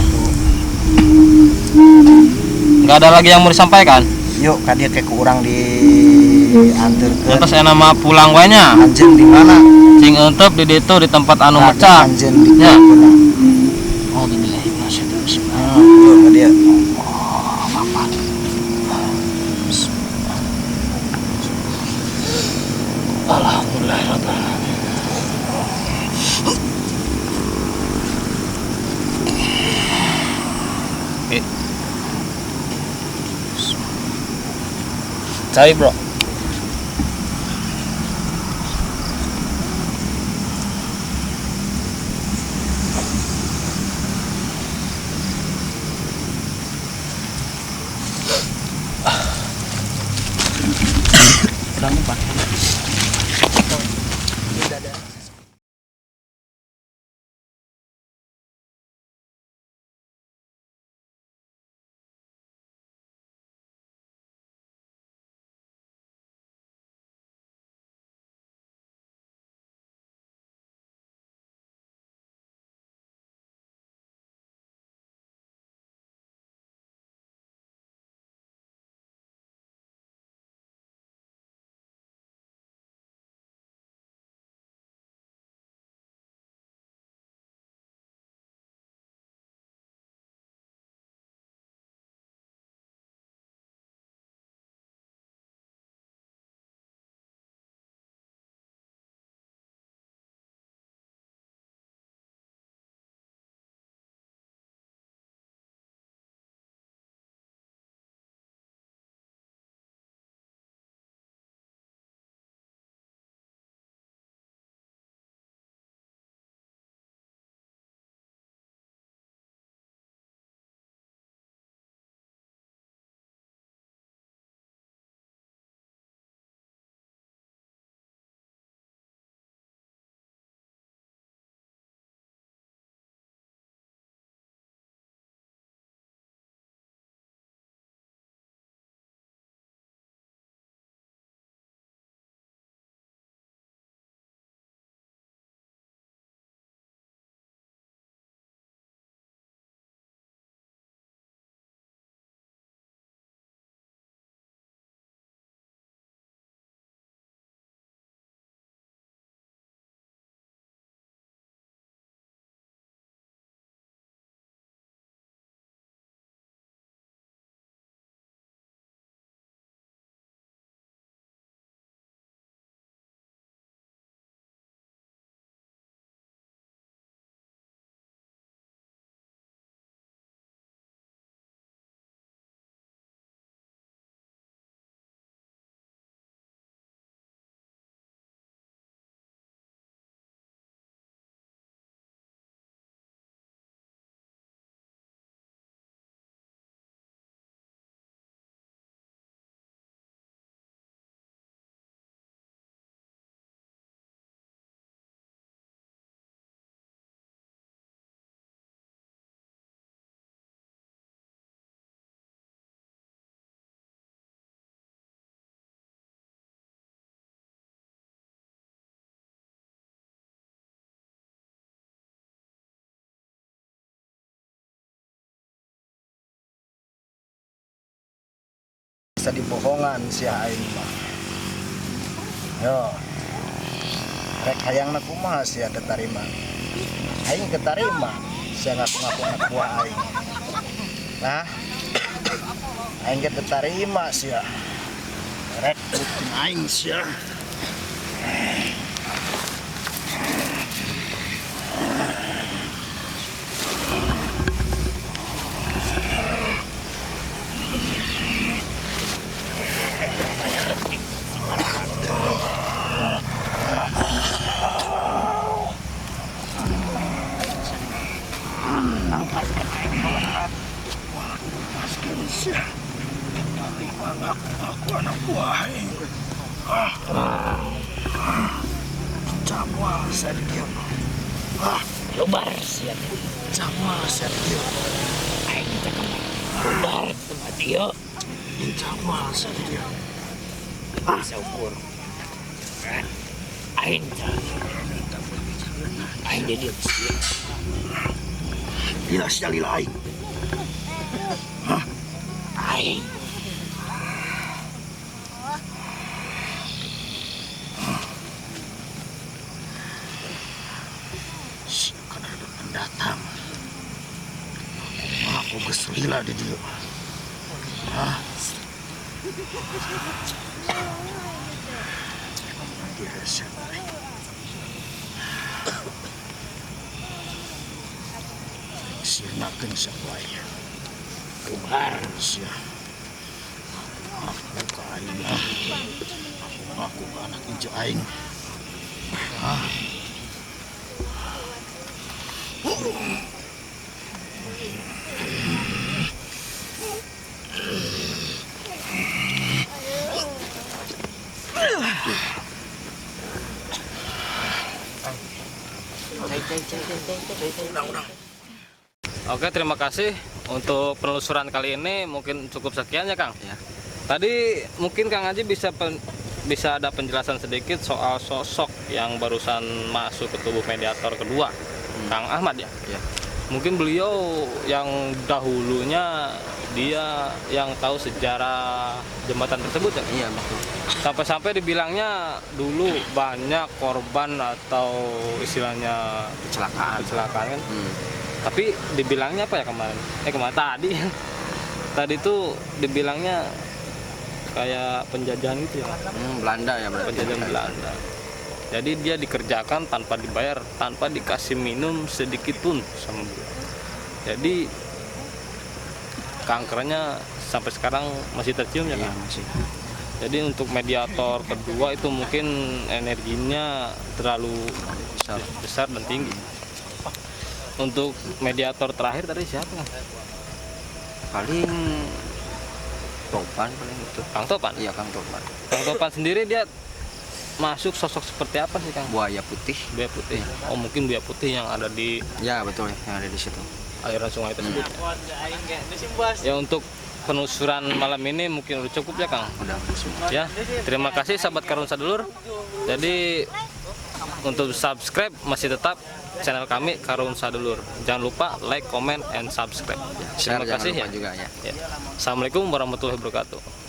Nggak ada lagi yang mau disampaikan. Yuk, kadir ke kurang di antar ke. Terus saya nama pulang wanya. Anjeun di mana? Cing euntep di ditu di tempat anu mecah. Anjeun di Ya. Yuk, kadir. Cari bro. Sedang Pak. Bisa dibohongan si aing mah. Yo. Rek hayangna kumaha sia ketarima. Aing ketarima sia ngaku-ngaku anak buah aing. Nah. Aing ketarima sia. Rek bikin aing sia. Aku anak buah aing. Jamal Sergio. Lubar siap. Jamal Sergio. Aing cakap. Lubar tempat dia. Jamal Sergio. Bisa ukur. Aing cakap. Aing dia siap. Jelas sekali lain. Aing. Kan ada pendatang. Aku keselila di dia. Dia siapa? Sirnakeun sapoe. Lubar. Sia. Buka hari aku ke anak hijau aing. Oke, terima kasih untuk penelusuran kali ini. Mungkin cukup sekian ya, Kang. Ya. Tadi mungkin Kang Haji bisa ada penjelasan sedikit soal sosok yang barusan masuk ke tubuh mediator kedua, Kang Ahmad ya. Ya. Mungkin beliau yang dahulunya dia yang tahu sejarah jembatan tersebut ya. Iya, betul. Sampai-sampai dibilangnya dulu banyak korban atau istilahnya kecelakaan kan. Tapi dibilangnya apa ya kemarin tadi tadi tuh dibilangnya kayak penjajahan gitu ya. Belanda ya berarti. Penjajahan Belanda. Jadi dia dikerjakan tanpa dibayar, tanpa dikasih minum sedikit pun sama beliau. Jadi kankernya sampai sekarang masih tercium ya Iya, Kang? masih. Jadi untuk mediator kedua itu mungkin energinya terlalu besar dan tinggi. Untuk mediator terakhir tadi siapa Kang? Paling Topan paling itu. Kang Topan? Iya, Kang Topan. Kang Topan sendiri dia masuk sosok seperti apa sih Kang? Buaya putih. Buaya putih. Oh mungkin buaya putih yang ada di Ya, betul yang ada di situ. aliran sungai tersebut. Ya untuk penelusuran malam ini mungkin udah cukup ya Kang. Udah semua. Ya, terima kasih sahabat Karun Sadulur. Jadi untuk subscribe masih tetap channel kami Karun Sadulur. Jangan lupa like, comment, and subscribe. Share Terima kasih jangan lupa ya. juga ya. Ya. Assalamualaikum warahmatullahi wabarakatuh.